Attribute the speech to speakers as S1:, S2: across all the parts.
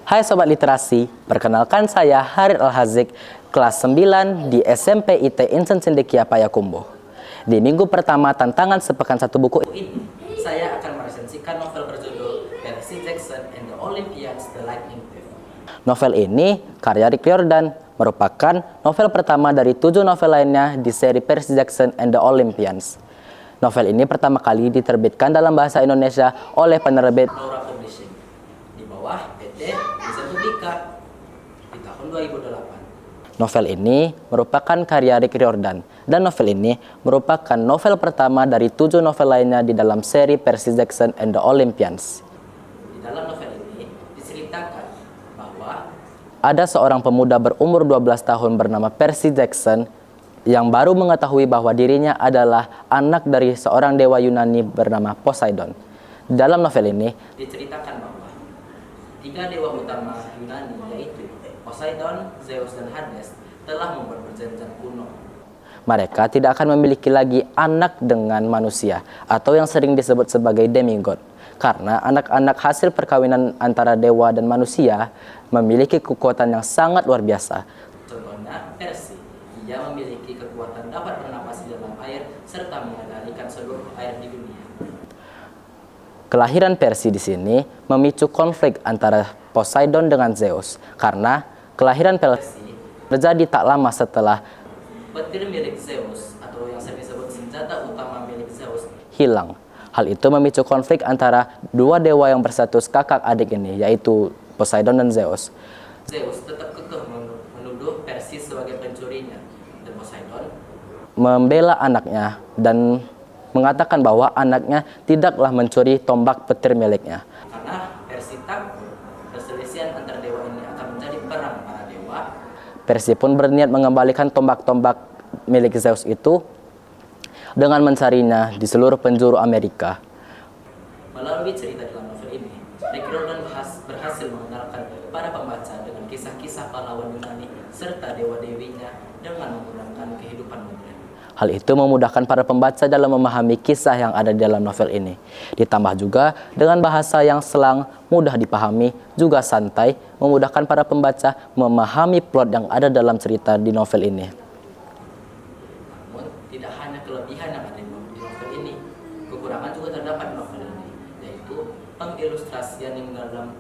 S1: Hai Sobat Literasi, perkenalkan saya Harid Al-Hazik, kelas 9 di SMP IT Insen Cendekia Payakumbuh. Di minggu pertama tantangan sepekan satu buku ini, saya akan meresensikan novel berjudul Percy Jackson and the Olympians, The Lightning Thief. Novel ini karya Rick Riordan, merupakan novel pertama dari 7 novel lainnya di seri Percy Jackson and the Olympians. Novel ini pertama kali diterbitkan dalam bahasa Indonesia oleh penerbit Laura Publishing di bawah PT Desain Publika di tahun 2008. Novel ini merupakan karya Rick Riordan dan novel ini merupakan novel pertama dari 7 novel lainnya di dalam seri Percy Jackson and the Olympians. Di dalam novel ini diceritakan bahwa ada seorang pemuda berumur 12 tahun bernama Percy Jackson yang baru mengetahui bahwa dirinya adalah anak dari seorang dewa Yunani bernama Poseidon. Dalam novel ini diceritakan bahwa 3 dewa utama Yunani, yaitu Poseidon, Zeus, dan Hades, telah membuat perjanjian kuno. Mereka tidak akan memiliki lagi anak dengan manusia atau yang sering disebut sebagai demigod, karena anak-anak hasil perkawinan antara dewa dan manusia memiliki kekuatan yang sangat luar biasa. Contohnya Percy, ia memiliki kekuatan dapat bernapas di dalam air serta mengendalikan seluruh air di dunia. Kelahiran Percy di sini memicu konflik antara Poseidon dengan Zeus, karena kelahiran Percy terjadi tak lama setelah petir milik Zeus atau yang sering disebut senjata utama milik Zeus hilang. Hal itu memicu konflik antara 2 dewa yang berstatus kakak adik ini, yaitu Poseidon dan Zeus. Zeus tetap kekeh menuduh Percy sebagai pencurinya, dan Poseidon membela anaknya dan mengatakan bahwa anaknya tidaklah mencuri tombak petir miliknya. Karena Percy takut perselisihan antar dewa ini akan menjadi perang para dewa, Percy pun berniat mengembalikan tombak-tombak milik Zeus itu dengan mencarinya di seluruh penjuru Amerika. Melalui cerita dalam novel ini, Rick Riordan berhasil mengenalkan para pembaca dengan kisah-kisah pahlawan Yunani serta dewa-dewinya dengan menggunakan kehidupan modern. Hal itu memudahkan para pembaca dalam memahami kisah yang ada di dalam novel ini. Ditambah juga dengan bahasa yang selang, mudah dipahami, juga santai, memudahkan para pembaca memahami plot yang ada dalam cerita di novel ini. Namun, tidak hanya kelebihan yang ada di novel ini, kekurangan juga terdapat di novel ini, yaitu pengilustrasian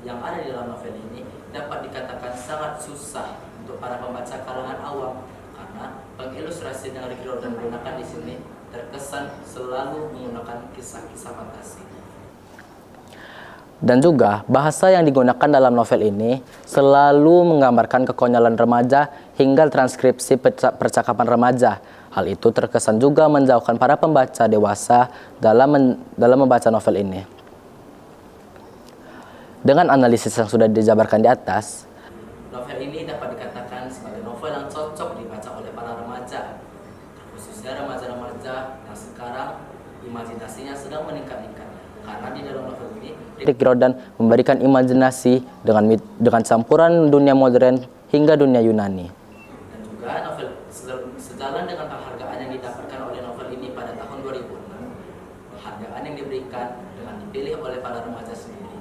S1: yang ada di dalam novel ini dapat dikatakan sangat susah untuk para pembaca kalangan awam, karena pengilustrasi yang Rick Riordan gunakan di sini terkesan selalu menggunakan kisah-kisah fantasi. Dan juga bahasa yang digunakan dalam novel ini selalu menggambarkan kekonyolan remaja hingga transkripsi percakapan remaja. Hal itu terkesan juga menjauhkan para pembaca dewasa dalam membaca novel ini. Dengan analisis yang sudah dijabarkan di atas, novel ini dapat dikatakan sebagai novel yang cocok dibaca oleh para remaja, khususnya remaja-remaja yang sekarang imajinasinya sedang meningkat-ningkat. Karena di dalam novel ini Rick Riordan memberikan imajinasi dengan campuran dunia modern hingga dunia Yunani. Dan juga novel sejalan dengan penghargaan yang didapatkan oleh novel ini pada tahun 2006, penghargaan yang diberikan dengan dipilih oleh para remaja sendiri.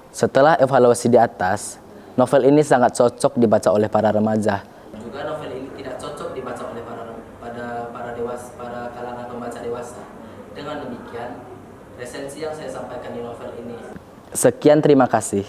S1: Setelah evaluasi di atas, novel ini sangat cocok dibaca oleh para remaja. Juga novel ini tidak cocok dibaca oleh para kalangan pembaca dewasa. Dengan demikian, resensi yang saya sampaikan di novel ini. Sekian, terima kasih.